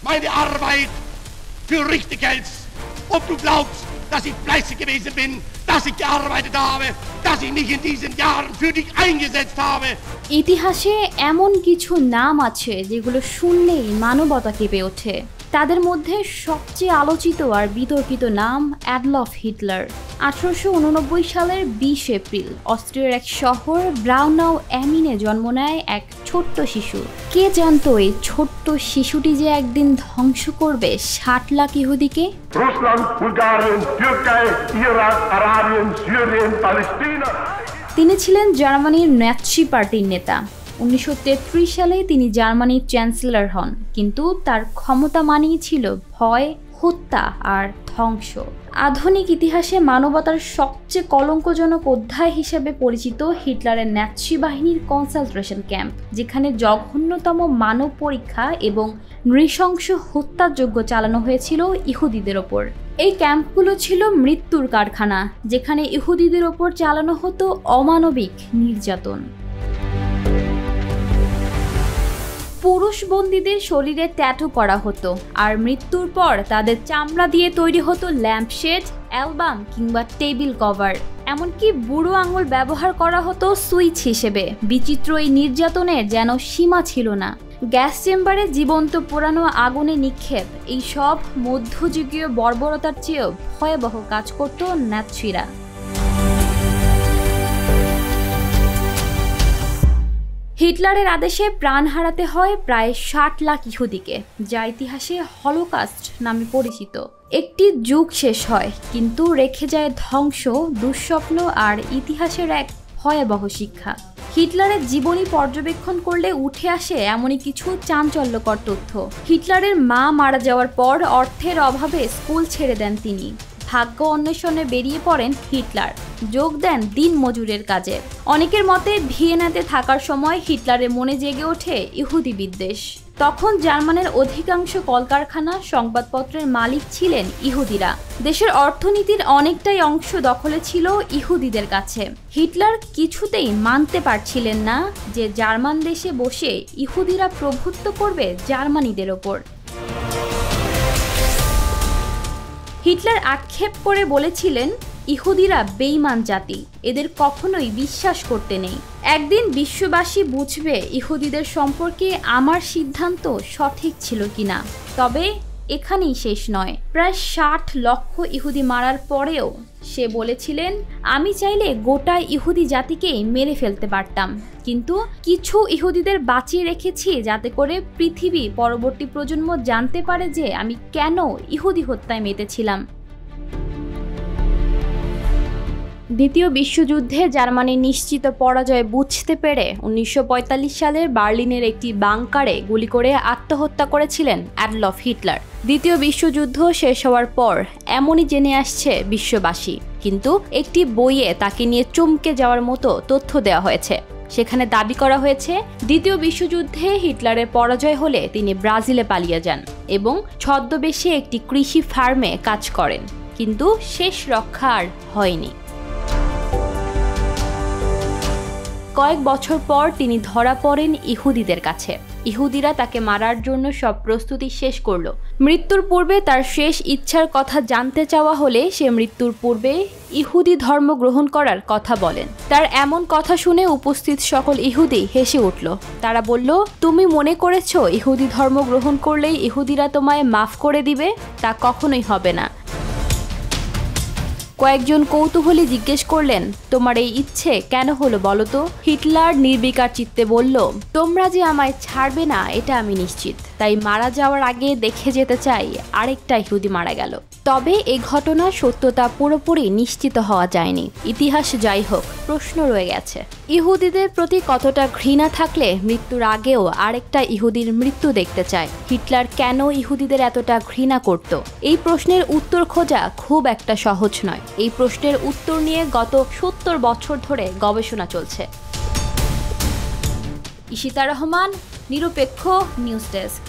meine Arbeit für richtig hältst, ob du glaubst, dass ich fleißig gewesen bin, dass ich gearbeitet habe, dass ich mich in diesen Jahren für dich eingesetzt habe. ইতিহাসে এমন কিছু নাম আছে যেগুলো শুনলেই মানবতা কেঁপে ওঠে। তাদের মধ্যে সবচেয়ে আলোচিত আর বিতর্কিত নাম অ্যাডলফ হিটলার। 1889 সালের 20 এপ্রিল অস্ট্রিয়ার এক শহর ব্রাউনাউ এমিনে জন্ম নেয় এক ছোট্ট শিশু। কে জানতো এই ছোট্ট শিশুটি যে একদিন ধ্বংস করবে 60 lakh ইহুদিকে? Russland, Bulgarien, Türkei, Irak, Arabien, Syrien, Palästina. তিনি ছিলেন জার্মানির ন্যাৎসি পার্টির নেতা। 1933 সালে তিনি জার্মানির চ্যান্সেলর হন, কিন্তু তার ক্ষমতা মানেই ছিল ভয়, হত্যা আর ধ্বংস। আধুনিক ইতিহাসে মানবতার সবচেয়ে কলঙ্কজনক অধ্যায় হিসেবে পরিচিত হিটলারের ন্যাৎসি বাহিনীর কনসেন্ট্রেশন ক্যাম্প, যেখানে জঘন্যতম মানব পরীক্ষা এবং নৃশংস হত্যাযজ্ঞ চালানো হয়েছিল ইহুদিদের ওপর। এই ক্যাম্পগুলো ছিল মৃত্যুর কারখানা, যেখানে ইহুদিদের ওপর চালানো হতো অমানবিক নির্যাতন। পুরুষ বন্দীদের শরীরে ট্যাটু করা হতো, আর মৃত্যুর পর তাদের চামড়া দিয়ে তৈরি হতো ল্যাম্পশেড, অ্যালবাম কিংবা টেবিল কভার। এমনকি বুড়ো আঙুল ব্যবহার করা হতো সুইচ হিসেবে। বিচিত্র এই নির্যাতনের যেন সীমা ছিল না। গ্যাস চেম্বারে জীবন্ত পোড়ানো আগুনে নিক্ষেপ, এই সব মধ্যযুগীয় বর্বরতার চেয়েও ভয়াবহ কাজ করত নাৎসিরা। হিটলারের আদেশে প্রাণ হারাতে হয় প্রায় 60 লাখ ইহুদিকে, যা ইতিহাসে হলোকাস্ট নামে পরিচিত। একটি যুগ শেষ হয়, কিন্তু রেখে যায় ধ্বংস, দুঃস্বপ্ন আর ইতিহাসের এক ভয়াবহ শিক্ষা। হিটলারের জীবনী পর্যবেক্ষণ করলে উঠে আসে এমনই কিছু চাঞ্চল্যকর তথ্য। হিটলারের মা মারা যাওয়ার পর অর্থের অভাবে স্কুল ছেড়ে দেন তিনি। ভাগ্য অন্বেষণে বেরিয়ে পড়েন হিটলার, যোগ দেন দিন মজুরের কাজে। অনেকের মতে ভিয়েনাতে থাকার সময় হিটলারের মনে জেগে ওঠে ইহুদি বিদ্বেষ। তখন জার্মানের অধিকাংশ কলকারখানা, সংবাদপত্রের মালিক ছিলেন ইহুদিরা। দেশের অর্থনীতির অনেকটাই অংশ দখলে ছিল ইহুদিদের কাছে। হিটলার কিছুতেই মানতে পারছিলেন না যে জার্মান দেশে বসে ইহুদিরা প্রভুত্ব করবে জার্মানিদের ওপর। হিটলার আক্ষেপ করে বলেছিলেন, ইহুদিরা বেঈমান জাতি, এদের কখনোই বিশ্বাস করতে নেই। একদিন বিশ্ববাসী বুঝবে ইহুদিদের সম্পর্কে আমার সিদ্ধান্ত সঠিক ছিল কিনা। তবে এখানেই শেষ নয়। প্রায় 60 লক্ষ ইহুদি মারার পরেও সে বলেছিলেন, আমি চাইলে গোটা ইহুদি জাতিকেই মেরে ফেলতে পারতাম, কিন্তু কিছু ইহুদিদের বাঁচিয়ে রেখেছি যাতে করে পৃথিবী পরবর্তী প্রজন্ম জানতে পারে যে আমি কেন ইহুদি হত্যায় মেতেছিলাম। দ্বিতীয় বিশ্বযুদ্ধে জার্মানির নিশ্চিত পরাজয় বুঝতে পেরে 1945 সালের বার্লিনের একটি বাংকারে গুলি করে আত্মহত্যা করেছিলেন অ্যাডলফ হিটলার। দ্বিতীয় বিশ্বযুদ্ধ শেষ হওয়ার পর এমনই জেনে আসছে বিশ্ববাসী, কিন্তু একটি বইয়ে তাকে নিয়ে চমকে যাওয়ার মতো তথ্য দেওয়া হয়েছে। সেখানে দাবি করা হয়েছে, দ্বিতীয় বিশ্বযুদ্ধে হিটলারের পরাজয় হলে তিনি ব্রাজিলে পালিয়ে যান এবং ছদ্মবেশে একটি কৃষি ফার্মে কাজ করেন, কিন্তু শেষ রক্ষা আর হয়নি। কয়েক বছর পর তিনি ধরা পড়েন ইহুদিদের কাছে। ইহুদিরা তাকে মারার জন্য সব প্রস্তুতি শেষ করলো। মৃত্যুর পূর্বে তার শেষ ইচ্ছার কথা জানতে চাওয়া হলে সে মৃত্যুর পূর্বে ইহুদি ধর্ম গ্রহণ করার কথা বলেন। তার এমন কথা শুনে উপস্থিত সকল ইহুদি হেসে উঠল। তারা বলল, তুমি মনে করেছো ইহুদি ধর্ম গ্রহণ করলেই ইহুদিরা তোমায় মাফ করে দিবে? তা কখনোই হবে না। কয়েকজন কৌতূহলী জিজ্ঞেস করলেন, তোমার এই ইচ্ছে কেন হলো বলো তো? হিটলার নির্বিকার চিত্তে বলল, তোমরা যে আমায় ছাড়বে না এটা আমি নিশ্চিত, তাই মারা যাওয়ার আগে দেখে যেতে চাই আরেকটা ইহুদি মারা গেল। তবে এই ঘটনার সত্যতা পুরোপুরি নিশ্চিত হওয়া যায়নি। ইতিহাস যাই হোক, প্রশ্ন রয়ে গেছে, ইহুদিদের প্রতি কতটা ঘৃণা থাকলে মৃত্যুর আগেও আরেকটা ইহুদির মৃত্যু দেখতে চায়? হিটলার কেন ইহুদিদের এতটা ঘৃণা করত? এই প্রশ্নের উত্তর খোঁজা খুব একটা সহজ নয়। এই প্রশ্নের উত্তর নিয়ে গত 70 বছর ধরে গবেষণা চলছে। ইশিতা রহমান, নিরপেক্ষ নিউজ ডেস্ক।